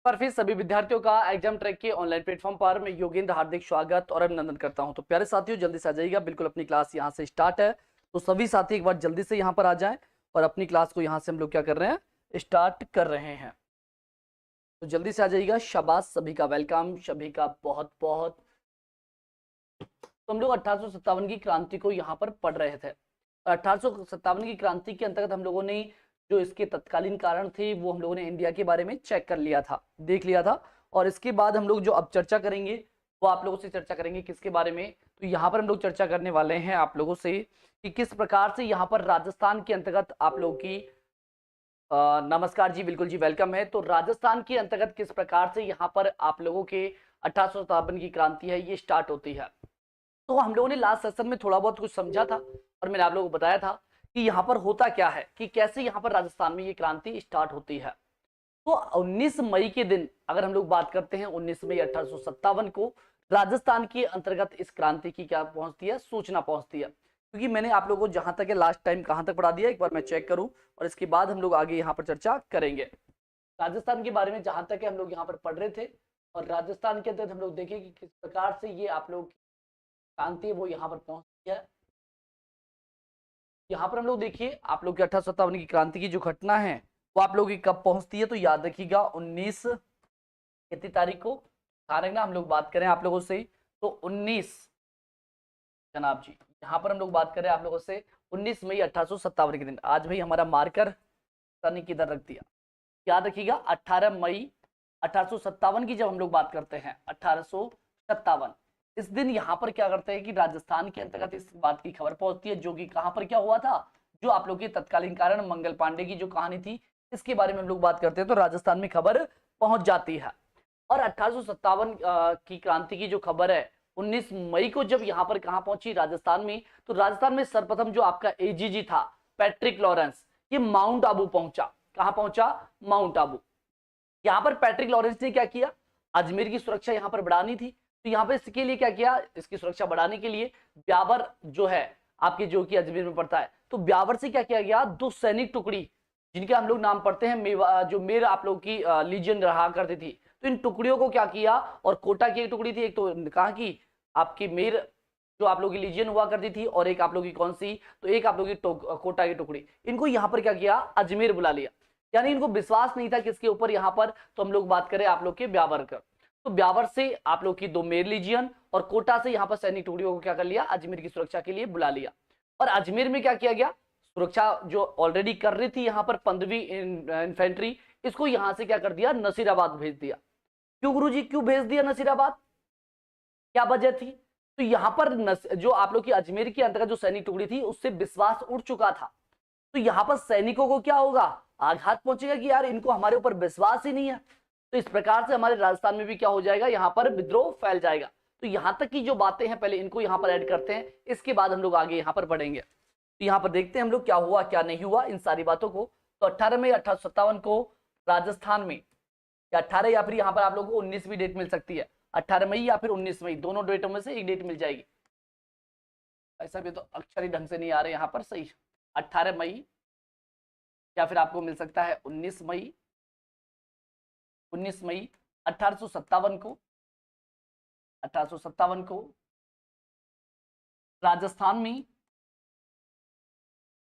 पर फिर सभी विद्यार्थियों का एग्जाम ट्रैक के ऑनलाइन प्लेटफॉर्म पर मैं योगेंद्र हार्दिक स्वागत और अभिनंदन करता हूं। तो प्यारे साथियों, जल्दी से आ जाइएगा। बिल्कुल अपनी क्लास यहां से स्टार्ट है, तो सभी साथी एक बार जल्दी से यहां पर आ जाएं और अपनी क्लास को यहां से हम लोग क्या कर रहे हैं, स्टार्ट कर रहे हैं। तो जल्दी से आ जाइएगा। शाबाश, सभी का वेलकम, सभी का बहुत बहुत। तो हम लोग 1857 की क्रांति को यहाँ पर पढ़ रहे थे। 1857 की क्रांति के अंतर्गत हम लोगों ने जो इसके तत्कालीन कारण थे वो हम लोगों ने इंडिया के बारे में चेक कर लिया था, देख लिया था। और इसके बाद हम लोग जो अब चर्चा करेंगे वो आप लोगों से चर्चा करेंगे किसके बारे में। तो यहाँ पर हम लोग चर्चा करने वाले हैं आप लोगों से कि किस प्रकार से यहाँ पर राजस्थान के अंतर्गत आप लोगों की नमस्कार जी, बिल्कुल जी, वेलकम है। तो राजस्थान के अंतर्गत किस प्रकार से यहाँ पर आप लोगों के 1857 की क्रांति है ये स्टार्ट होती है। तो हम लोगों ने लास्ट सेशन में थोड़ा बहुत कुछ समझा था और मैंने आप लोगों को बताया था कि यहाँ पर होता क्या है, कि कैसे यहाँ पर राजस्थान में ये क्रांति स्टार्ट होती है। तो 19 मई के दिन अगर हम लोग बात करते हैं, 19 मई 1857 को राजस्थान के अंतर्गत इस क्रांति की क्या पहुंचती है, सूचना पहुंचती है। क्योंकि मैंने आप लोगों को जहां तक है लास्ट टाइम कहां तक पढ़ा दिया, एक बार मैं चेक करूं और इसके बाद हम लोग आगे यहाँ पर चर्चा करेंगे। राजस्थान के बारे में जहां तक है हम लोग यहाँ पर पढ़ रहे थे और राजस्थान के अंदर हम लोग देखें कि किस प्रकार से ये आप लोग क्रांति है वो यहाँ पर पहुंचती है। यहाँ पर हम लोग देखिए आप लोग की 1857 की क्रांति की जो घटना है वो आप लोग की कब पहुंचती है, तो याद रखिएगा 19 कितनी तारीख को, ध्यान रखना हम लोग बात करें आप लोगों से तो 19 जनाब जी, यहाँ पर हम लोग बात करें आप लोगों से 19 मई 1857 के दिन। आज भाई हमारा मार्कर सनी किधर रख दिया, याद रखिएगा 18 मई 1857 की जब हम लोग बात करते हैं 1857, इस दिन यहाँ पर क्या करते हैं कि राजस्थान के अंतर्गत इस बात की खबर पहुंचती है, जो कि कहां पर क्या हुआ था, जो आप लोग के तत्कालीन कारण मंगल पांडे की जो कहानी थी इसके बारे में हम लोग बात करते हैं। तो राजस्थान में खबर पहुंच जाती है और 1857 की क्रांति की जो खबर है 19 मई को जब यहाँ पर कहां पहुंची, राजस्थान में, तो राजस्थान में सर्वप्रथम जो आपका एजीजी था पैट्रिक लॉरेंस, ये माउंट आबू पहुंचा। कहां पहुंचा, माउंट आबू। यहां पर पैट्रिक लॉरेंस ने क्या किया, अजमेर की सुरक्षा यहां पर बढ़ानी थी, तो यहां पर इसके लिए क्या किया, इसकी सुरक्षा बढ़ाने के लिए ब्यावर जो है आपके, जो कि अजमेर में पड़ता है, तो ब्यावर से क्या किया गया, दो सैनिक टुकड़ी जिनके हम लोग नाम पढ़ते हैं जो मेर आप लोग की लीजियन रहा करती थी, तो इन टुकड़ियों को क्या किया, और कोटा की एक टुकड़ी थी, एक तो कहा की आपकी मेर जो आप लोग की लीजियन हुआ करती थी, और एक आप लोग की कौन सी, तो एक आप लोग की कोटा की टुकड़ी, इनको यहां पर क्या किया, अजमेर बुला लिया। यानी इनको विश्वास नहीं था किसके ऊपर, यहां पर तो हम लोग बात करें आप लोग के ब्यावर का, तो ब्यावर से आप लोग की दो मेर लीजियन और कोटा से यहां पर सैनिक टुकड़ियों को क्या कर लिया, अजमेर की सुरक्षा के लिए बुला लिया। और अजमेर में क्या किया गया, सुरक्षा जो ऑलरेडी कर रही थी यहां पर 15वीं इन्फेंट्री, इसको यहां से क्या कर दिया, नसीराबाद भेज दिया। क्यों गुरुजी, क्यों भेज दिया नसीराबाद, क्या वजह थी, तो यहां पर जो आप लोग की अजमेर के अंतर्गत जो सैनिक टुकड़ी थी उससे विश्वास उठ चुका था, तो यहां पर सैनिकों को क्या होगा, आघात पहुंचेगा कि यार इनको हमारे ऊपर विश्वास ही नहीं है, तो इस प्रकार से हमारे राजस्थान में भी क्या हो जाएगा, यहां पर विद्रोह फैल जाएगा। तो यहां तक की जो बातें हैं पहले इनको यहां पर ऐड करते हैं, इसके बाद हम लोग आगे यहां पर बढ़ेंगे। तो यहां पर देखते हैं हम लोग क्या हुआ क्या नहीं हुआ इन सारी बातों को। तो 18 मई 1857 को राजस्थान में, या 18 या फिर यहां पर आप लोगों को 19वीं डेट मिल सकती है, 18 मई या फिर 19 मई, दोनों डेटों में से एक डेट मिल जाएगी। ऐसा भी तो अक्षर ही ढंग से नहीं आ रहे यहां पर, सही 18 मई या फिर आपको मिल सकता है 19 मई, 19 मई 1857 को, 1857 को राजस्थान में,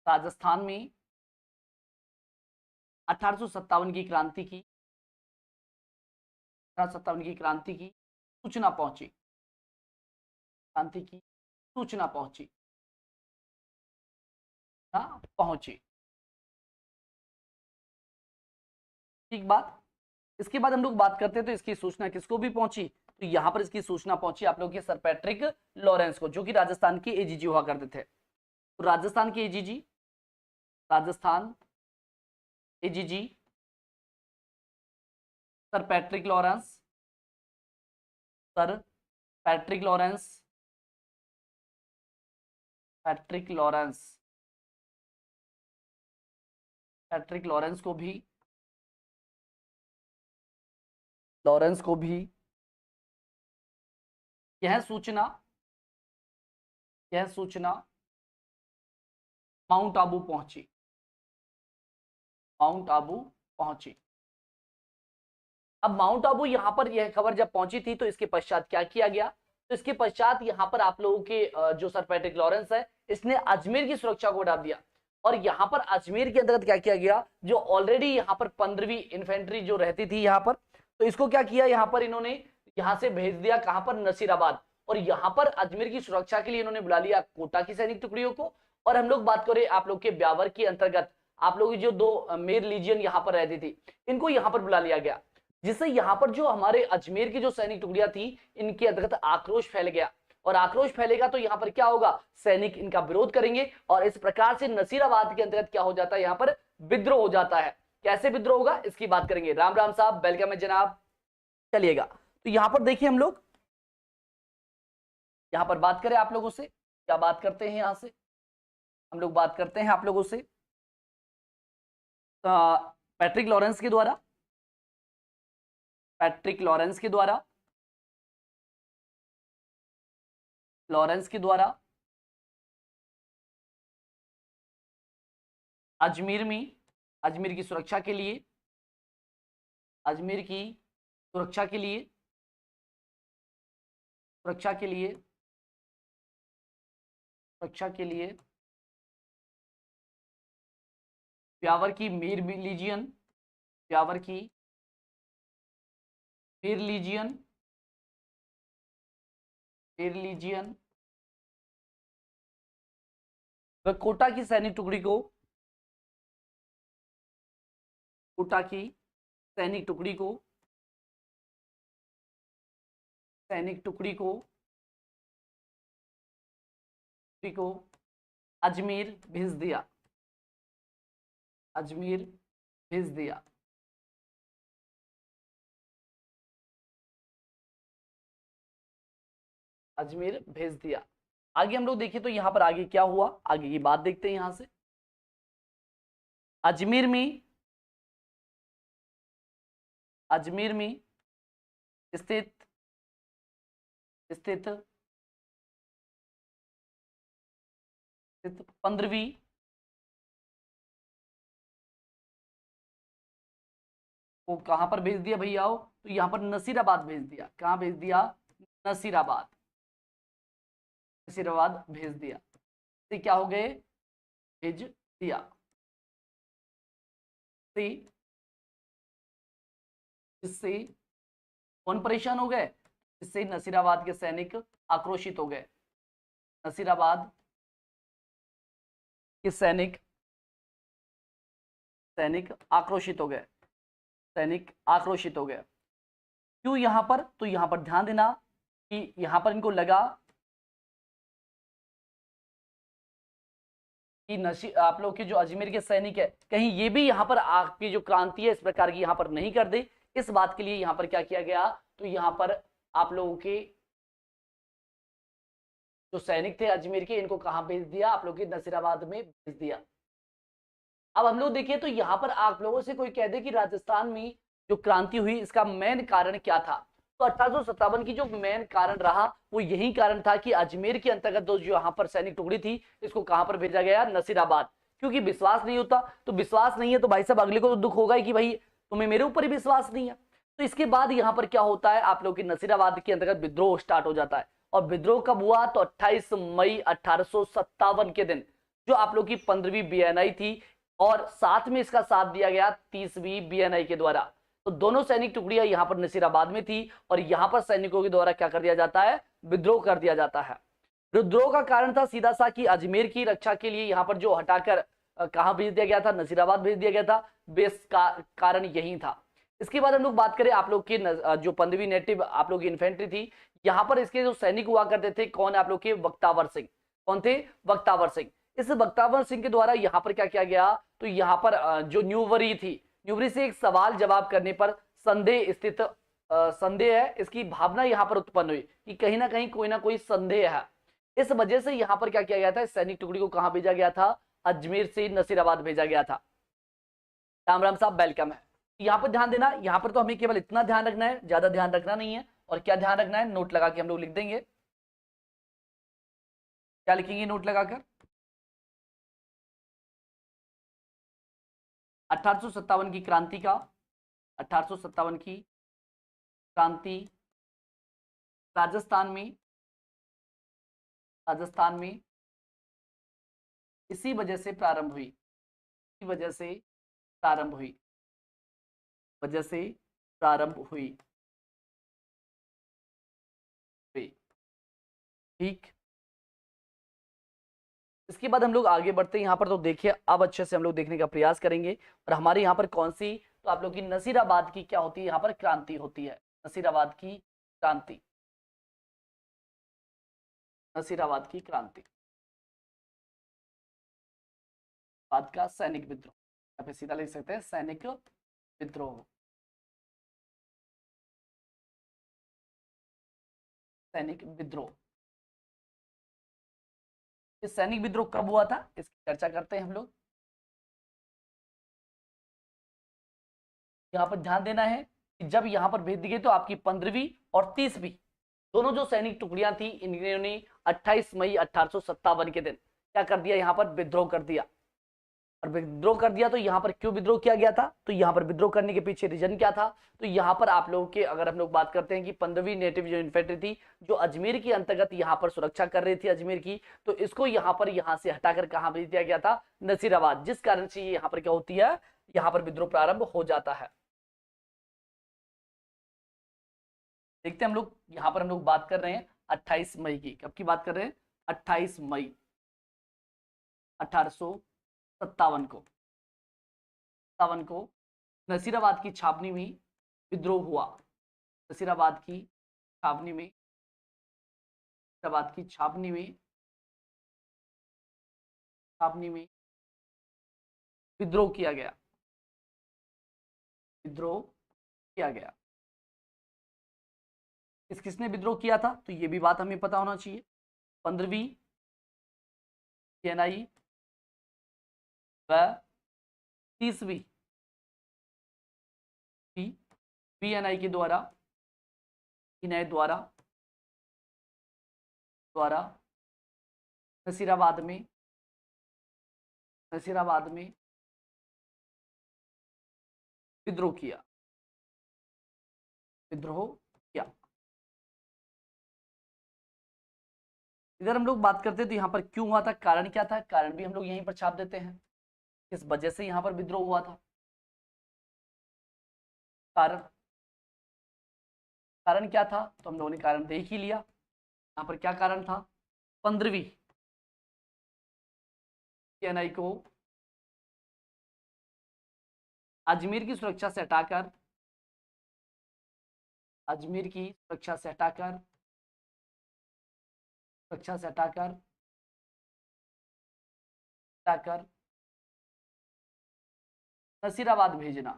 राजस्थान में 1857 की क्रांति की, 1857 की क्रांति की सूचना पहुंची, क्रांति की सूचना पहुंची, हाँ पहुंची, ठीक बात। इसके बाद हम लोग बात करते हैं तो इसकी सूचना किसको भी पहुंची, तो यहां पर इसकी सूचना पहुंची आप लोग के सर पैट्रिक लॉरेंस को, जो कि राजस्थान के एजीजी हुआ करते थे। तो राजस्थान के AGG, Rajasthan AGG sir Patrick Lawrence, sir Patrick Lawrence, Patrick Lawrence, Patrick Lawrence को भी, लॉरेंस को भी यह सूचना, यह सूचना माउंट आबू पहुंची, माउंट आबू पहुंची। अब माउंट आबू यहाँ पर यह खबर जब पहुंची थी तो इसके पश्चात क्या किया गया, तो इसके पश्चात यहाँ पर आप लोगों के जो सर पैट्रिक लॉरेंस है इसने अजमेर की सुरक्षा को डाल दिया। और यहाँ पर अजमेर के अंतर्गत क्या किया गया, जो ऑलरेडी यहाँ पर 15वीं इन्फेंट्री जो रहती थी यहाँ पर, तो इसको क्या किया यहाँ पर इन्होंने यहाँ से भेज दिया कहां पर, नसीराबाद। और यहाँ पर अजमेर की सुरक्षा के लिए इन्होंने बुला लिया कोटा की सैनिक टुकड़ियों को। और हम लोग बात करें आप लोग के ब्यावर के अंतर्गत आप लोग की जो 2 मेर लीजियन यहाँ पर रहती थी इनको यहाँ पर बुला लिया गया, जिससे यहाँ पर जो हमारे अजमेर की जो सैनिक टुकड़ियां थी इनके अंतर्गत आक्रोश फैल गया। और आक्रोश फैलेगा तो यहाँ पर क्या होगा, सैनिक इनका विरोध करेंगे और इस प्रकार से नसीराबाद के अंतर्गत क्या हो जाता है, यहाँ पर विद्रोह हो जाता है। कैसे विद्रोह होगा इसकी बात करेंगे। राम राम साहब, वेलकम है जनाब। चलिएगा, तो यहाँ पर देखिए हम लोग यहाँ पर बात करें आप लोगों से, क्या बात करते हैं, यहाँ से हम लोग बात करते हैं आप लोगों से पैट्रिक लॉरेंस के द्वारा, पैट्रिक लॉरेंस के द्वारा, लॉरेंस के द्वारा अजमेर में, अजमेर की सुरक्षा के लिए, अजमेर की सुरक्षा के लिए, सुरक्षा के लिए, सुरक्षा के लिए ब्यावर की मेर लीजियन, ब्यावर की मेर लीजियन, मेर लीजियन व कोटा की सैनिक टुकड़ी को, कोटा की सैनिक टुकड़ी को, सैनिक टुकड़ी को अजमेर भेज दिया, अजमेर भेज दिया। अजमेर भेज दिया। आगे हम लोग देखिए तो यहां पर आगे क्या हुआ, आगे की बात देखते हैं। यहां से अजमेर में, अजमेर में स्थित स्थित 15वीं को कहां पर भेज दिया भैया, तो यहां पर नसीराबाद भेज दिया। कहां भेज दिया, नसीराबाद, नसीराबाद भेज दिया। तो क्या हो गए, भेज दिया। इससे कौन परेशान हो गए, इससे नसीराबाद के सैनिक आक्रोशित हो गए। नसीराबाद के सैनिक, सैनिक आक्रोशित हो गए, सैनिक आक्रोशित हो गए। क्यों यहां पर, तो यहां पर ध्यान देना कि यहां पर इनको लगा कि आप लोग के जो अजमेर के सैनिक है कहीं ये भी यहां पर आपकी जो क्रांति है इस प्रकार की यहां पर नहीं कर दे। इस बात के लिए यहां पर क्या किया गया, तो यहां पर आप लोगों के जो सैनिक थे अजमेर के इनको कहां भेज दिया, आप लोग के नसीराबाद में भेज दिया। अब हम लोग देखिए तो यहां पर आप लोगों से कोई कह दे कि राजस्थान में जो क्रांति हुई इसका मेन कारण क्या था, तो 1857 की जो मेन कारण रहा वो यही कारण था कि अजमेर के अंतर्गत जो यहाँ पर सैनिक टुकड़ी थी इसको कहां पर भेजा गया, नसीराबाद। क्योंकि विश्वास नहीं होता, तो विश्वास नहीं है तो भाई साहब अगले को तो दुख होगा ही कि भाई तुम्हें मेरे ऊपर ही विश्वास नहीं है। तो इसके बाद यहाँ पर क्या होता है, आप लोग की नसीराबाद के अंतर्गत विद्रोह स्टार्ट हो जाता है। और विद्रोह कब हुआ, तो 28 मई 1857 के दिन जो आप लोग की 15वीं बीएनआई थी और साथ में इसका साथ दिया गया 30वीं बीएनआई के द्वारा। तो दोनों सैनिक टुकड़ियां यहां पर नसीराबाद में थी और यहां पर सैनिकों के द्वारा क्या कर दिया जाता है, विद्रोह कर दिया जाता है। विद्रोह का कारण था सीधा सा कि अजमेर की रक्षा के लिए यहां पर जो हटाकर कहां भेज दिया गया था, नसीराबाद भेज दिया गया था। बेस का कारण यही था। इसके बाद हम लोग बात करें आप लोग की जो 15वीं नेटिव आप लोग की इन्फेंट्री थी, यहां पर इसके जो सैनिक हुआ करते थे कौन, आप लोग के बख्तावर सिंह। कौन थे, बख्तावर सिंह। इस बख्तावर सिंह के द्वारा यहां पर क्या किया गया, तो यहां पर जो न्यूवरी थी, न्यूवरी से एक सवाल जवाब करने पर संदेह स्थित, संदेह है इसकी भावना यहां पर उत्पन्न हुई कि कहीं ना कोई संदेह है। इस वजह से यहां पर क्या किया गया था, सैनिक टुकड़ी को कहां भेजा गया था, अजमेर से नसीराबाद भेजा गया था। राम राम साहब, वेलकम है। यहां पर ध्यान देना, यहां पर तो हमें केवल इतना ध्यान रखना है, ज्यादा ध्यान रखना नहीं है। और क्या ध्यान रखना है, नोट लगा के हम लोग लिख देंगे। क्या लिखेंगे नोट लगाकर, 1857 की क्रांति का, 1857 की क्रांति राजस्थान में इसी वजह से प्रारंभ हुई, इसी वजह से प्रारंभ हुई, वजह से प्रारंभ हुई। ठीक, इसके बाद हम लोग आगे बढ़ते हैं। यहाँ पर तो देखिए, अब अच्छे से हम लोग देखने का प्रयास करेंगे। और हमारे यहाँ पर कौन सी, तो आप लोग की नसीराबाद की क्या होती है, यहाँ पर क्रांति होती है, नसीराबाद की क्रांति, नसीराबाद की क्रांति, बाद का सैनिक विद्रोह, या फिर सीधा लिख सकते हैं सैनिक विद्रोह, सैनिक विद्रोह। इस सैनिक विद्रोह कब हुआ था, इसकी चर्चा करते हैं हम लोग। यहाँ पर ध्यान देना है कि जब यहाँ पर भेज दी गई तो आपकी 15वीं और 30वीं दोनों जो सैनिक टुकड़ियां थी, इन्होंने 28 मई 1857 के दिन क्या कर दिया, यहाँ पर विद्रोह कर दिया। और विद्रोह कर दिया तो यहाँ पर क्यों विद्रोह किया गया था, तो यहाँ पर विद्रोह करने के पीछे रीजन क्या था, तो यहाँ पर आप लोगों के, अगर हम लोग बात करते हैं कि 15वीं नेटिव जो इन्फेंट्री थी, जो अजमेर के अंतर्गत यहाँ पर सुरक्षा कर रही थी अजमेर की, तो इसको यहाँ से हटाकर कहाँ भेज दिया गया था, नसीराबाद, जिस कारण से ये यहाँ पर क्या होती है, यहाँ पर विद्रोह प्रारंभ हो जाता है। देखते हैं हम लोग, यहाँ पर हम लोग बात कर रहे हैं 28 मई की, कब की बात कर रहे हैं, 28 मई 1857 को नसीराबाद की छावनी में विद्रोह हुआ, नसीराबाद की छावनी में, नसीराबाद की छावनी में विद्रोह किया गया, विद्रोह किया गया। किसने विद्रोह किया था, तो ये भी बात हमें पता होना चाहिए। 15वीं सेनाई व 30वीं बीएनआई के द्वारा, द्वारा नसीराबाद में विद्रोह किया, इधर हम लोग बात करते हैं तो यहाँ पर क्यों हुआ था, कारण क्या था, कारण भी हम लोग यहीं पर छाप देते हैं, किस वजह से यहाँ पर विद्रोह हुआ था, कारण क्या था, तो हम लोगों ने कारण देख ही लिया। यहाँ पर क्या कारण था, 15वीं सेनाई को अजमेर की सुरक्षा से हटाकर, नसीराबाद भेजना,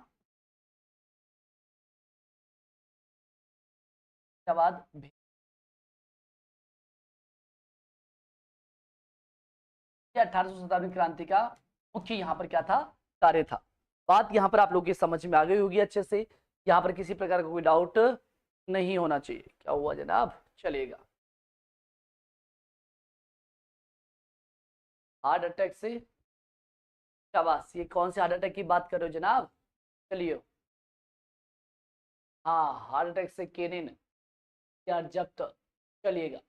1857 क्रांति का मुख्य यहाँ पर क्या था, कार्य था। बात यहाँ पर आप लोग की समझ में आ गई होगी अच्छे से, यहाँ पर किसी प्रकार का कोई डाउट नहीं होना चाहिए। क्या हुआ जनाब, चलेगा। हार्ट अटैक से, शाबाश, ये कौन से हार्ट अटैक की बात कर रहे हो जनाब, चलिए। हाँ, हार्ट अटैक से केनिन या जब्त, चलिएगा।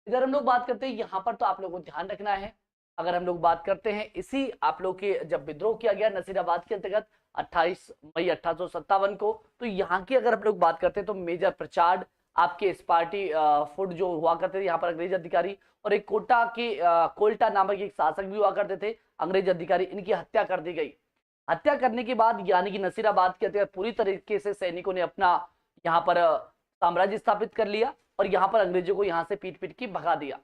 इधर हम लोग बात करते हैं, यहाँ पर तो आप लोगों को ध्यान रखना है, अगर हम लोग बात करते हैं इसी आप लोग के जब विद्रोह किया गया नसीराबाद के अंतर्गत 28 मई 1857 को, तो यहाँ की अगर हम लोग बात करते हैं तो मेजर प्रचार्ड आपके स्पार्टी फूड जो हुआ करते थे यहाँ पर अंग्रेज अधिकारी, और एक कोल्टा नामक एक शासक भी हुआ करते थे अंग्रेज अधिकारी, इनकी हत्या कर दी गई। हत्या करने के बाद यानी कि नसीराबाद के अंतर्गत पूरी तरीके से सैनिकों ने अपना यहाँ पर साम्राज्य स्थापित कर लिया और यहाँ पर अंग्रेजों को यहाँ से पीट पीट के भगा दिया।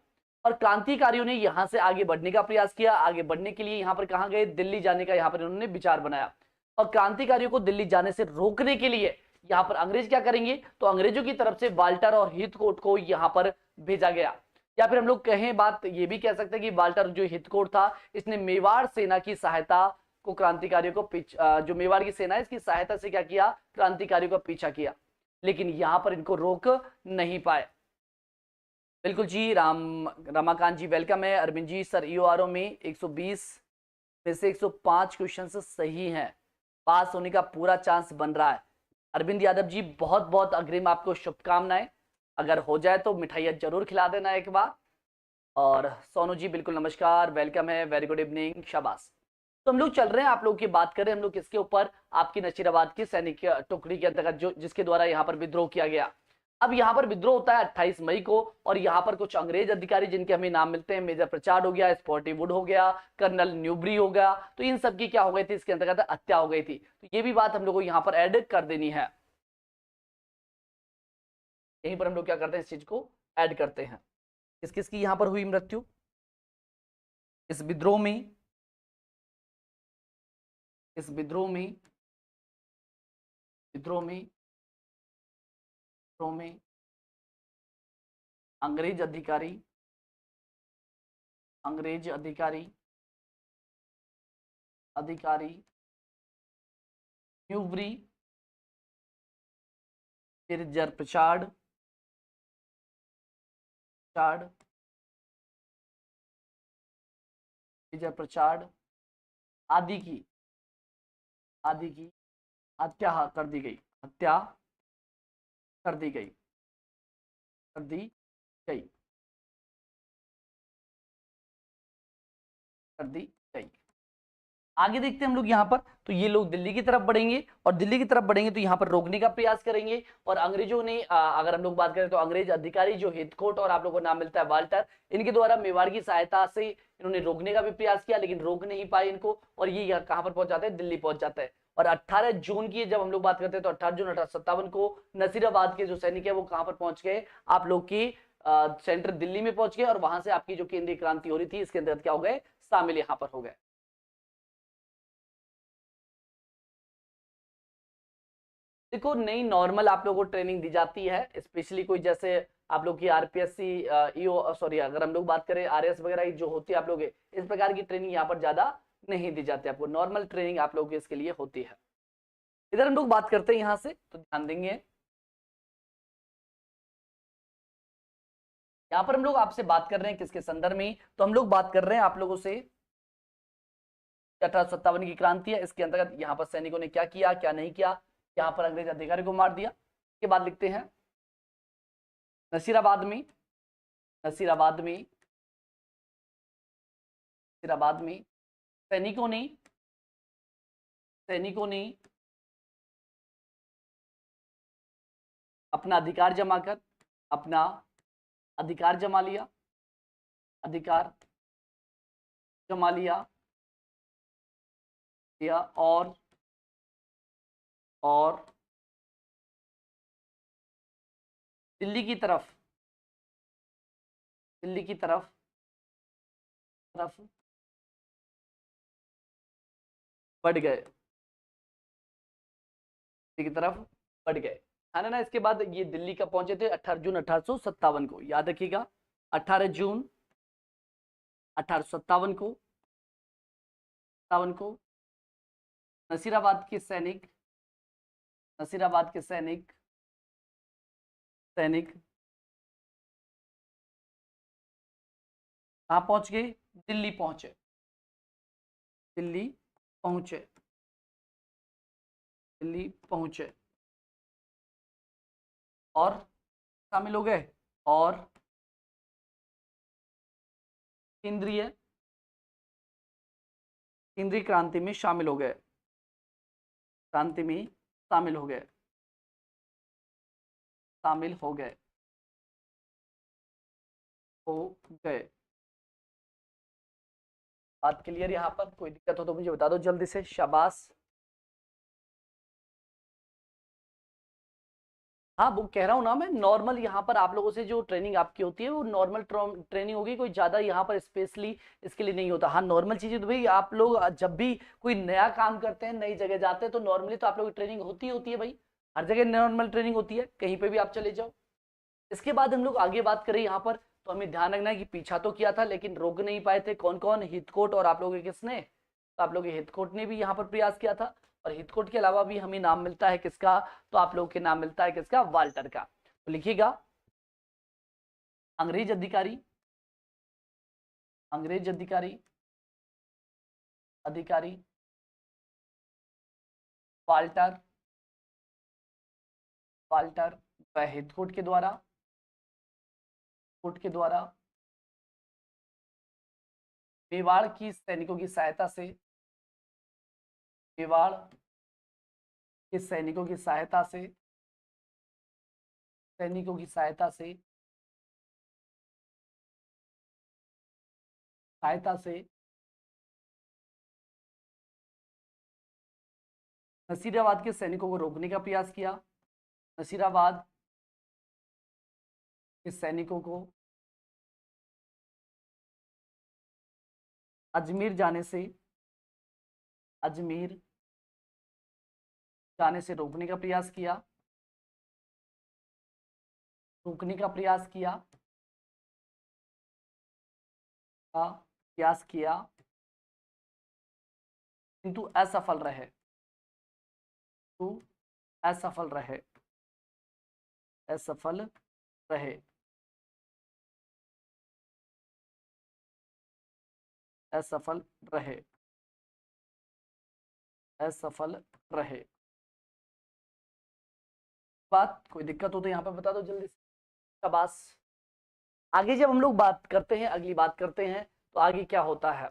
और क्रांतिकारियों ने यहाँ से आगे बढ़ने का प्रयास किया। आगे बढ़ने के लिए यहाँ पर कहाँ गए, दिल्ली जाने का यहाँ पर इन्होंने विचार बनाया। और क्रांतिकारियों को दिल्ली जाने से रोकने के लिए यहाँ पर अंग्रेज क्या करेंगे, तो अंग्रेजों की तरफ से वाल्टर और हिथकोट को यहाँ पर भेजा गया। या फिर हम लोग कहें, बात ये भी कह सकते हैं कि वाल्टर जो हिथकोट था, इसने मेवाड़ सेना की सहायता को क्रांतिकारियों को जो मेवाड़ की सेना है इसकी सहायता से क्या किया, क्रांतिकारियों का पीछा किया, लेकिन यहां पर इनको रोक नहीं पाए। बिल्कुल जी, रमाकांत जी वेलकम है। अरविंद जी, सर ईओआरओ में 120 में से 105 क्वेश्चन सही हैं, पास होने का पूरा चांस बन रहा है। अरविंद यादव जी बहुत बहुत अग्रिम आपको शुभकामनाएं, अगर हो जाए तो मिठाइयाँ जरूर खिला देना एक बार। और सोनू जी बिल्कुल नमस्कार, वेलकम है, वेरी गुड इवनिंग, शाबाश। तो हम लोग चल रहे हैं, आप लोगों की बात कर रहे हैं हम लोग किसके ऊपर, आपकी नसीराबाद की सैनिक टुकड़ी के अंतर्गत जो जिसके द्वारा यहाँ पर विद्रोह किया गया। अब यहाँ पर विद्रोह होता है 28 मई को, और यहाँ पर कुछ अंग्रेज अधिकारी जिनके हमें नाम मिलते हैं, मेजर प्रचार हो गया, स्पॉटीवुड हो गया, कर्नल न्यूबरी हो गया, तो इन सब की क्या हो गई थी, इसके अंतर्गत हत्या हो गई थी। तो ये भी बात हम लोग को यहाँ पर ऐड कर देनी है, यहीं पर हम लोग क्या करते हैं, इस चीज को ऐड करते हैं। किस किस की यहाँ पर हुई मृत्यु इस विद्रोह में, इस विद्रोह में, विद्रोह में, विद्रोह में अंग्रेज अधिकारी, अंग्रेज अधिकारी, अधिकारी न्यूबरी, मेजर प्रचार्ड, प्रचार्ड, मेजर प्रचार्ड आदि की, आदि की हत्या कर दी गई, हत्या कर दी गई, कर दी गई, कर दी गई। आगे देखते हैं हम लोग यहाँ पर, तो ये लोग दिल्ली की तरफ बढ़ेंगे, और दिल्ली की तरफ बढ़ेंगे तो यहाँ पर रोकने का प्रयास करेंगे। और अंग्रेजों ने अगर हम लोग बात करें तो अंग्रेज अधिकारी जो हिथकोट और आप लोगों को नाम मिलता है वाल्टर, इनके द्वारा मेवाड़ की सहायता से इन्होंने रोकने का भी प्रयास किया, लेकिन रोक नहीं पाए इनको, और ये कहाँ पर पहुंच जाते हैं, दिल्ली पहुंच जाते हैं। और 18 जून की जब हम लोग बात करते हैं तो 18 जून 1857 को नसीराबाद के जो सैनिक है वो कहाँ पर पहुंच गए, आप लोग की सेंटर दिल्ली में पहुंच गए, और वहां से आपकी जो केंद्रीय क्रांति हो रही थी इसके अंदर क्या हो गए, शामिल यहाँ पर हो गए। देखो नई नॉर्मल आप लोगों को ट्रेनिंग दी जाती है, स्पेशली कोई जैसे आप लोग की आरपीएससी, ईओ, सॉरी अगर हम लोग बात करें आरएस वगैरह जो होती है, आप लोग इस प्रकार की ट्रेनिंग यहाँ पर ज्यादा नहीं दी जाती, आपको नॉर्मल ट्रेनिंग आप लोग इसके लिए होती है। इधर हम लोग बात करते हैं यहाँ से, तो ध्यान देंगे, यहाँ पर हम लोग आपसे बात कर रहे हैं किसके संदर्भ में, तो हम लोग बात कर रहे हैं आप लोगों से 1857 की क्रांति है, इसके अंतर्गत यहाँ पर सैनिकों ने क्या किया क्या नहीं किया, यहाँ पर अंग्रेज अधिकारी को मार दिया। इसके बाद लिखते हैं नसीराबाद में, नसीराबाद में, नसीराबाद में सैनिकों ने, सैनिकों ने अपना अधिकार जमा कर, अपना अधिकार जमा लिया, अधिकार जमा लिया, लिया, और दिल्ली की तरफ, दिल्ली की तरफ, तरफ बढ़ गए, दिल्ली की तरफ बढ़ गए, है ना। इसके बाद ये दिल्ली का पहुंचे थे 18 जून 1857 को, याद रखिएगा 18 जून 1857 को, 57 को नसीराबाद के सैनिक, नसीराबाद के सैनिक, सैनिक कहाँ पहुंच गए, दिल्ली पहुंचे, दिल्ली पहुंचे, दिल्ली पहुंचे, और शामिल हो गए, और केंद्रीय, केंद्रीय क्रांति में शामिल हो गए, क्रांति में शामिल हो गए, शामिल हो गए, हो गए। बात क्लियर, यहाँ पर कोई दिक्कत हो तो मुझे बता दो जल्दी से, शाबाश। हाँ वो कह रहा हूँ ना मैं, नॉर्मल यहाँ पर आप लोगों से जो ट्रेनिंग आपकी होती है वो नॉर्मल ट्रेनिंग होगी, कोई ज्यादा यहाँ पर स्पेशली इसके लिए नहीं होता। हाँ नॉर्मल चीजें तो भाई आप लोग जब भी कोई नया काम करते हैं, नई जगह जाते हैं, तो नॉर्मली तो आप लोग की ट्रेनिंग होती है भाई, हर जगह नॉर्मल ट्रेनिंग होती है, कहीं पे भी आप चले जाओ। इसके बाद हम लोग आगे बात करें यहाँ पर, तो हमें ध्यान रखना है कि पीछा तो किया था लेकिन रोक नहीं पाए थे, कौन कौन, हितकोट और आप लोगों के किसने, तो आप लोग हितकोट ने भी यहाँ पर प्रयास किया था, और हितकोट के अलावा भी हमें नाम मिलता है किसका, तो आप लोग के नाम मिलता है किसका, वाल्टर का। तो लिखिएगा अंग्रेज अधिकारी, अंग्रेज अधिकारी, अधिकारी वाल्टर, वाल्टर हेथकोट के द्वारा, कोट के द्वारा मेवाड़ की सैनिकों की सहायता से, मेवाड़ के सैनिकों की सहायता से, सैनिकों की सहायता से, सहायता से नसीराबाद के सैनिकों को रोकने का प्रयास किया, नसीराबाद के सैनिकों को अजमेर जाने से, अजमेर जाने से रोकने का प्रयास किया, रोकने का प्रयास किया, किंतु असफल रहे, तो असफल रहे, असफल रहे, असफल रहे, असफल रहे। बात कोई दिक्कत हो तो यहाँ पे बता दो जल्दी से। शाबाश। आगे जब हम लोग बात करते हैं, अगली बात करते हैं, तो आगे क्या होता है,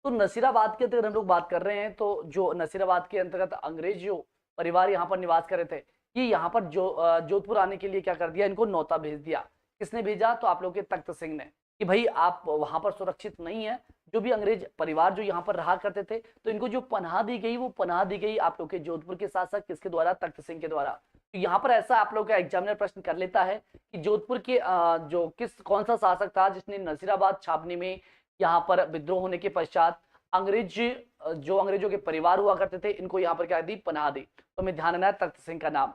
तो नसीराबाद के अंतर्गत हम लोग बात कर रहे हैं, तो जो नसीराबाद के अंतर्गत अंग्रेज जो परिवार यहाँ पर निवास कर रहे थे, ये यहाँ पर जो जोधपुर आने के लिए क्या कर दिया, इनको नौता भेज दिया। किसने भेजा, तो आप लोग के तख्त सिंह ने, कि भाई आप वहां पर सुरक्षित नहीं है। जो भी अंग्रेज परिवार जो यहाँ पर रहा करते थे, तो इनको जो पनाह दी गई, वो पनाह दी गई आप लोग के जोधपुर के शासक किसके द्वारा, तख्त सिंह के द्वारा। तो यहाँ पर ऐसा आप लोग का एग्जामिनर प्रश्न कर लेता है कि जोधपुर के जो कौन सा शासक था जिसने नसीराबाद छावनी में यहाँ पर विद्रोह होने के पश्चात अंग्रेज जो अंग्रेजों के परिवार हुआ करते थे, इनको यहाँ पर क्या दी, पनाह दी। तो हमें ध्यान रखना है तख्त सिंह का नाम।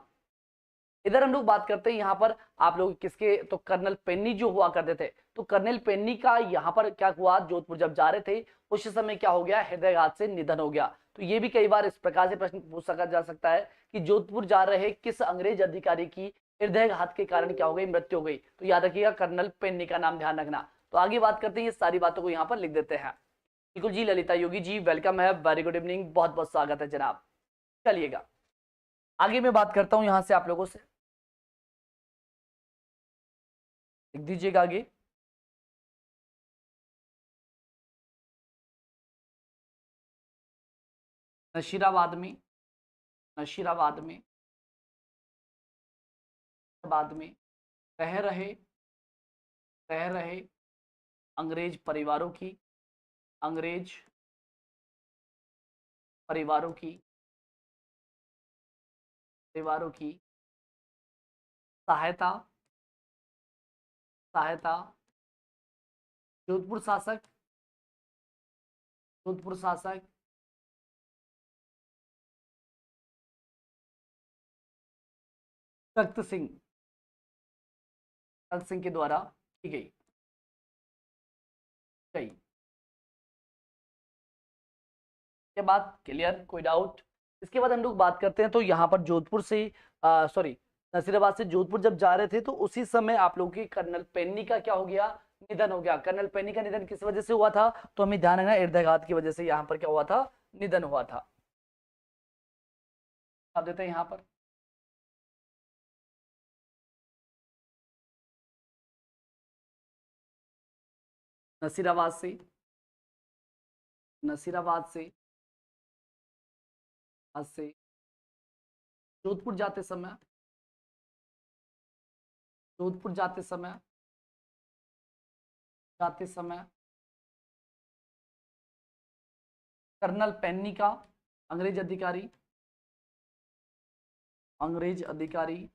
इधर हम लोग बात करते हैं यहाँ पर आप लोग किसके, तो कर्नल पेन्नी जो हुआ करते थे, तो कर्नल पेन्नी का यहाँ पर क्या हुआ, जोधपुर जब जा रहे थे उस समय क्या हो गया, हृदयघात से निधन हो गया। तो ये भी कई बार इस प्रकार से प्रश्न पूछ सका जा सकता है कि जोधपुर जा रहे किस अंग्रेज अधिकारी की हृदयघात के कारण क्या हो गई, मृत्यु हो गई। तो याद रखिएगा कर्नल पेन्नी का नाम ध्यान रखना। तो आगे बात करते हैं, ये सारी बातों को यहाँ पर लिख देते हैं। बिल्कुल जी, ललिता योगी जी वेलकम है, वेरी गुड इवनिंग, बहुत बहुत स्वागत है जनाब। चलिएगा आगे मैं बात करता हूं यहां से आप लोगों से, लिख दीजिएगा आगे। नशीराबाद में, नशीराबाद में, बाद में रह रहे अंग्रेज परिवारों की, अंग्रेज परिवारों की, परिवारों की सहायता, सहायता जोधपुर शासक, जोधपुर शासक तख्त सिंह, तख्त सिंह के द्वारा की गई, गई। ये बात क्लियर, कोई डाउट। इसके बाद हम लोग बात करते हैं, तो यहाँ पर जोधपुर से सॉरी नसीराबाद से जोधपुर जब जा रहे थे, तो उसी समय आप लोग की कर्नल पेन्नी का क्या हो गया, निधन हो गया। कर्नल पेन्नी का निधन किस वजह से हुआ था, तो हमें ध्यान रखना हृदयघात की वजह से यहाँ पर क्या हुआ था, निधन हुआ था। आप देते हैं यहाँ पर नसीराबाद से, नसीराबाद से आज से जोधपुर जाते समय, जोधपुर जाते समय कर्नल पेन्नी का, अंग्रेज अधिकारी, अंग्रेज अधिकारी,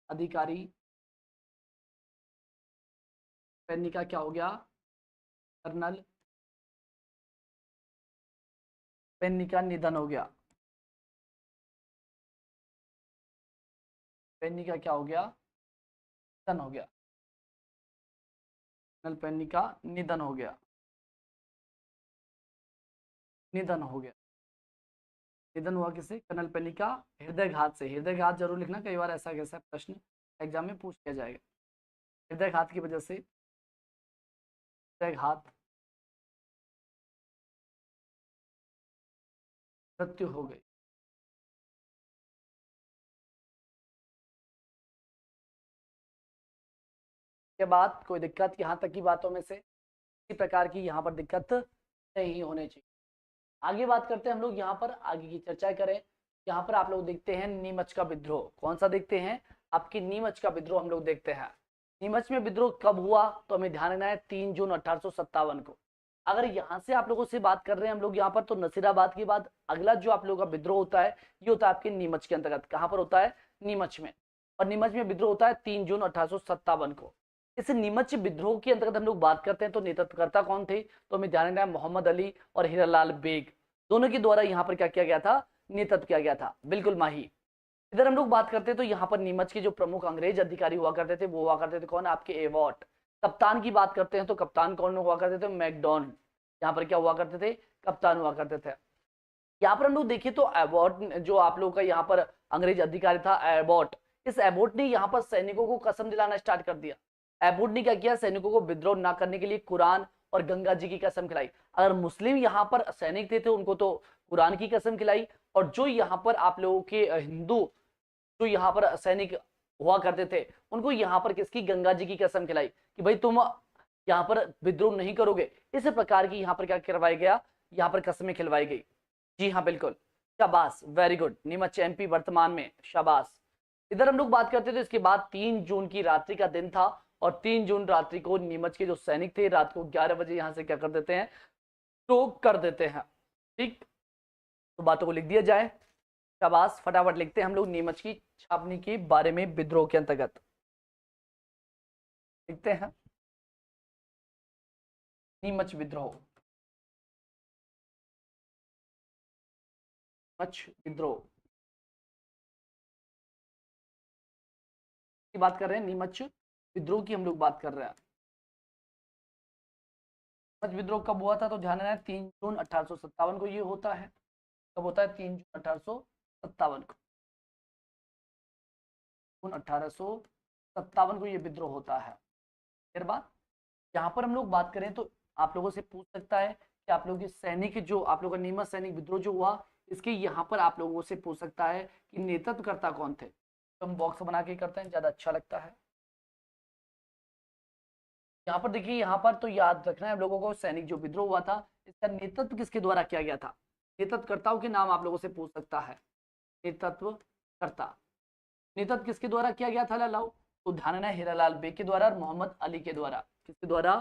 अधिकारी पेन्नी का क्या हो गया, कर्नल पेन्नी का निधन हो गया। पेन्नी का क्या हो गया, निधन हो गया। कर्नल पेन्नी का निधन हो गया, निधन हो गया। निधन हुआ किसे, कर्नल पेन्नी का हृदयघात से। हृदयघात जरूर लिखना, कई बार ऐसा कैसा प्रश्न एग्जाम में पूछ लिया जाएगा। हृदयघात की वजह से, हृदयघात मृत्यु हो गई। के बाद कोई दिक्कत यहाँ तक की बातों में से किसी प्रकार की यहाँ पर दिक्कत नहीं होनी चाहिए। आगे बात करते हैं हम लोग, यहाँ पर आगे की चर्चा करें। यहाँ पर आप लोग देखते हैं नीमच का विद्रोह, कौन सा देखते हैं, आपकी नीमच का विद्रोह हम लोग देखते हैं। नीमच में विद्रोह कब हुआ, तो हमें ध्यान रखना है 3 जून 1857 को। अगर यहाँ से आप लोगों से बात कर रहे हैं हम लोग यहाँ पर, तो नसीराबाद के बाद अगला जो आप लोगों का विद्रोह होता है ये होता है आपके नीमच के अंतर्गत। कहाँ पर होता है, नीमच में। और नीमच में विद्रोह होता है 3 जून 1857 को। इस नीमच विद्रोह के अंतर्गत हम लोग बात करते हैं तो नेतृत्वकर्ता कौन थे, तो हमें ध्यान रखना है मोहम्मद अली और हीरालाल बेग, दोनों के द्वारा यहाँ पर क्या किया गया था, नेतृत्व किया गया था। बिल्कुल माही। इधर हम लोग बात करते हैं तो यहाँ पर नीमच के जो प्रमुख अंग्रेज अधिकारी हुआ करते थे वो हुआ करते थे कौन, आपके एवॉट। कप्तान की बात करते हैं तो कप्तान कौन हुआ करते थे, मैकडॉन। यहाँ पर क्या हुआ करते थे, कप्तान हुआ करते थे। यहाँ पर हम लोग देखिए तो एबॉट जो आप लोगों का यहाँ पर अंग्रेज अधिकारी था एबॉट, इस एबॉट ने यहाँ पर सैनिकों को कसम दिलाना स्टार्ट कर दिया। एबॉट ने क्या किया, सैनिकों को विद्रोह ना करने के लिए कुरान और गंगा जी की कसम खिलाई। अगर मुस्लिम यहाँ पर सैनिक थे उनको तो कुरान की कसम खिलाई, और जो यहाँ पर आप लोगों के हिंदू जो यहाँ पर सैनिक हुआ करते थे उनको यहाँ पर किसकी, गंगा जी की कसम खिलाई कि भाई तुम यहाँ पर विद्रोह नहीं करोगे। इस प्रकार की यहाँ पर क्या करवाया गया, यहाँ पर कसमें खिलवाई गई। जी हाँ बिल्कुल, शाबाश, वेरी गुड। नीमच एमपी वर्तमान में, शाबाश। इधर हम लोग बात करते थे, इसके बाद 3 जून की रात्रि का दिन था और 3 जून रात्रि को नीमच के जो सैनिक थे रात को 11 बजे यहाँ से क्या कर देते हैं, तो कर देते हैं। ठीक, तो बातों को लिख दिया जाए, शाबाश। फटाफट लिखते हैं हम लोग नीमच की छावनी के बारे में विद्रोह के अंतर्गत लिखते हैं नीमच विद्रोह। नीमच विद्रोह की बात कर रहे हैं, नीमच विद्रोह की हम लोग बात कर रहे हैं। नीमच विद्रोह कब हुआ था, तो ध्यान रखना है 3 जून 1857 को ये होता है। कब होता है, 3 जून 1857 को। जून 1857 को ये विद्रोह होता है। फिर बात यहाँ पर हम लोग बात करें तो आप लोगों से पूछ सकता है कि आप लोगों के सैनिक जो आप लोगों का नीमच सैनिक विद्रोह जो हुआ, इसके यहाँ पर आप लोगों से पूछ सकता है कि नेतृत्वकर्ता कौन थे। तो हम बॉक्स बना के करते हैं, ज्यादा अच्छा लगता है। यहाँ पर देखिए, यहाँ पर तो याद रखना है हम लोगों को, सैनिक जो विद्रोह हुआ था इसका नेतृत्व किसके द्वारा किया गया था। नेतृत्वकर्ताओं के नाम आप लोगों से पूछ सकता है। नेतृत्वकर्ता, नेतृत्व किसके द्वारा किया गया था लालाओ, तो ध्यान रखना है हीरालाल बेग के द्वारा और मोहम्मद अली के द्वारा। किसके द्वारा,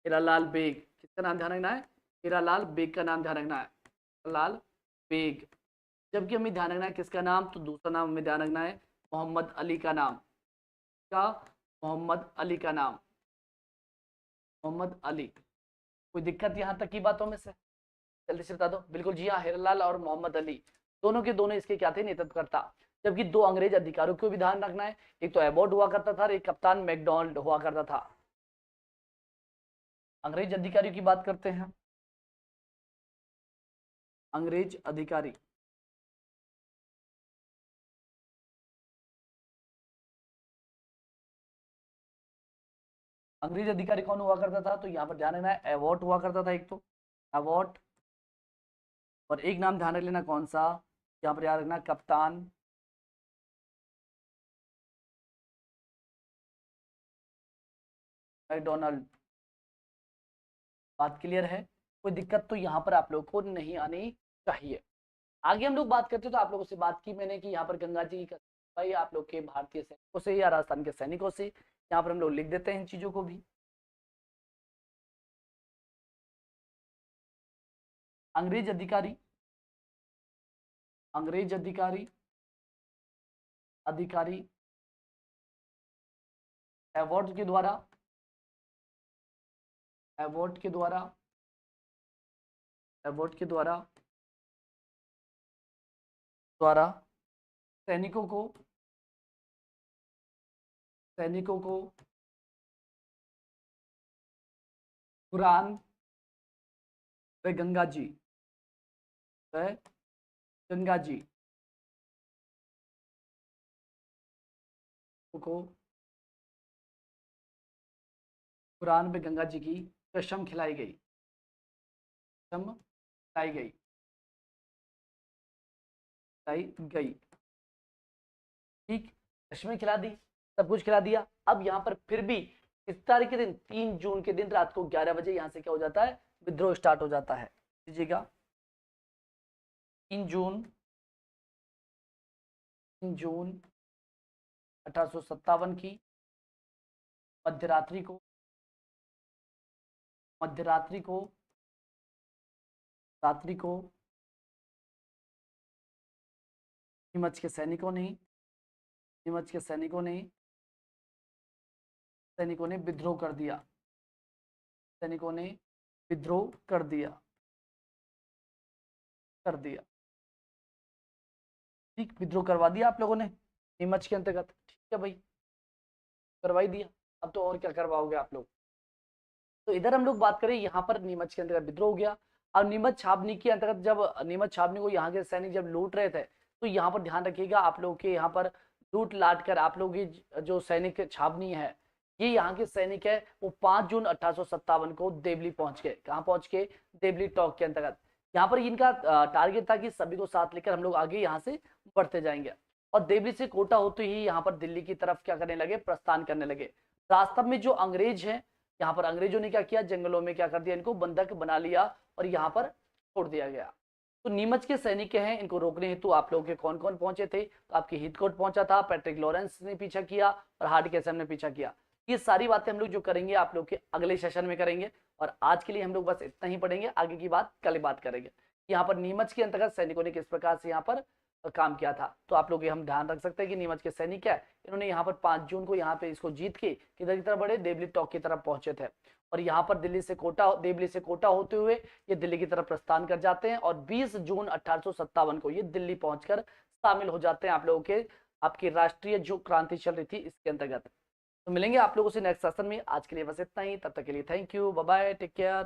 हीरालाल बेग। किसका नाम ध्यान रखना है, हीरालाल बेग का नाम ध्यान रखना है, हीरालाल बेग। जबकि हमें ध्यान रखना है किसका नाम, तो दूसरा नाम हमें ध्यान रखना है मोहम्मद अली का नाम। क्या, मोहम्मद अली का नाम, मोहम्मद अली। कोई दिक्कत यहाँ तक की बातों में से, जल्दी से बता दो। बिल्कुल जी हाँ, हीरालाल और मोहम्मद अली दोनों के दोनों इसके क्या थे, नेतृत्वकर्ता। जबकि 2 अंग्रेज अधिकारियों को भी ध्यान रखना है, एक तो एबॉट हुआ करता था और एक कप्तान मैकडॉनल्ड हुआ करता था। अंग्रेज अधिकारियों की बात करते हैं, अंग्रेज अधिकारी। अंग्रेज अधिकारी कौन हुआ करता था, तो यहाँ पर ध्यान रखना है एबॉट हुआ करता था एक तो, एबॉट। और एक नाम ध्यान रख लेना कौन सा, यहाँ पर याद रखना कप्तान मैकडोनाल्ड। बात क्लियर है, कोई दिक्कत तो यहाँ पर आप लोग को नहीं आनी चाहिए। आगे हम लोग बात करते हैं तो आप लोगों से बात की मैंने कि यहाँ पर गंगा जी की भाई आप लोग के भारतीय सैनिकों से या राजस्थान के सैनिकों से, यहाँ पर हम लोग लिख देते हैं इन चीजों को भी। अंग्रेज अधिकारी, अंग्रेज अधिकारी, अधिकारी एवॉर्ड के द्वारा, एवॉर्ड के द्वारा, एवॉर्ड के द्वारा द्वारा सैनिकों को, सैनिकों को कुरान व गंगा जी, व गंगा जी को, कुरान व गंगा जी की कसम खिलाई गई, कसम खिलाई गई, खिलाई गई। ठीक, कश्मीर खिला दी, सब कुछ खिला दिया। अब यहाँ पर फिर भी इस तारीख के दिन 3 जून के दिन रात को 11 बजे यहाँ से क्या हो जाता है, विद्रोह स्टार्ट हो जाता है। लीजिएगा 3 जून 1857 की मध्यरात्रि को रात्रि को नीमच के सैनिकों ने विद्रोह कर दिया। ठीक, विद्रोह करवा दिया आप लोगों ने नीमच के अंतर्गत। ठीक है भाई, करवाई दिया। अब तो और क्या करवाओगे आप लोग। तो इधर हम लोग बात करें, यहाँ पर नीमच के अंतर्गत विद्रोह हो गया। अब नीमच छावनी के अंतर्गत जब नीमच छावनी को यहाँ के सैनिक जब लूट रहे थे, तो यहाँ पर ध्यान रखिएगा आप लोग के, यहाँ पर लूट लाट कर आप लोग की जो सैनिक छावनी है, ये यहाँ के सैनिक है वो 5 जून 1857 को देवली पहुंच गए। कहाँ पहुंच के, देवली टॉक के अंतर्गत। यहाँ पर इनका टारगेट था कि सभी को साथ लेकर हम लोग आगे यहाँ से बढ़ते जाएंगे। और देवली से कोटा होते ही यहाँ पर दिल्ली की तरफ क्या करने लगे, प्रस्थान करने लगे। रास्ते में जो अंग्रेज हैं, यहाँ पर अंग्रेजों ने क्या किया, जंगलों में क्या कर दिया, इनको बंधक बना लिया और यहाँ पर छोड़ दिया गया। तो नीमच के सैनिक हैं, इनको रोकने हेतु आप लोग के कौन कौन पहुंचे थे, तो आपके हीथकोट पहुंचा था, पैट्रिक लॉरेंस ने पीछा किया और हार्ड कैसम ने पीछा किया। ये सारी बातें हम लोग जो करेंगे आप लोग के अगले सेशन में करेंगे। और आज के लिए हम लोग बस इतना ही पढ़ेंगे, आगे की बात कल बात करेंगे। यहाँ पर नीमच के अंतर्गत सैनिकों ने किस प्रकार से यहाँ पर काम किया था। तो आप लोग ये हम ध्यान रख सकते हैं कि नीमच के सैनिक है, इन्होंने यहाँ पर 5 जून को यहाँ पे इसको जीत के किधर की तरफ बढ़े, देवली टॉक की तरफ पहुंचे थे। और यहाँ पर देवली से कोटा होते हुए ये दिल्ली की तरफ प्रस्थान कर जाते हैं और 20 जून 1857 को ये दिल्ली पहुंचकर शामिल हो जाते हैं आप लोगों के, आपकी राष्ट्रीय जो क्रांति चल रही थी इसके अंतर्गत। तो मिलेंगे आप लोगों से नेक्स्ट सेशन में। आज के लिए बस इतना ही, तब तक के लिए thank you, bye bye, take care.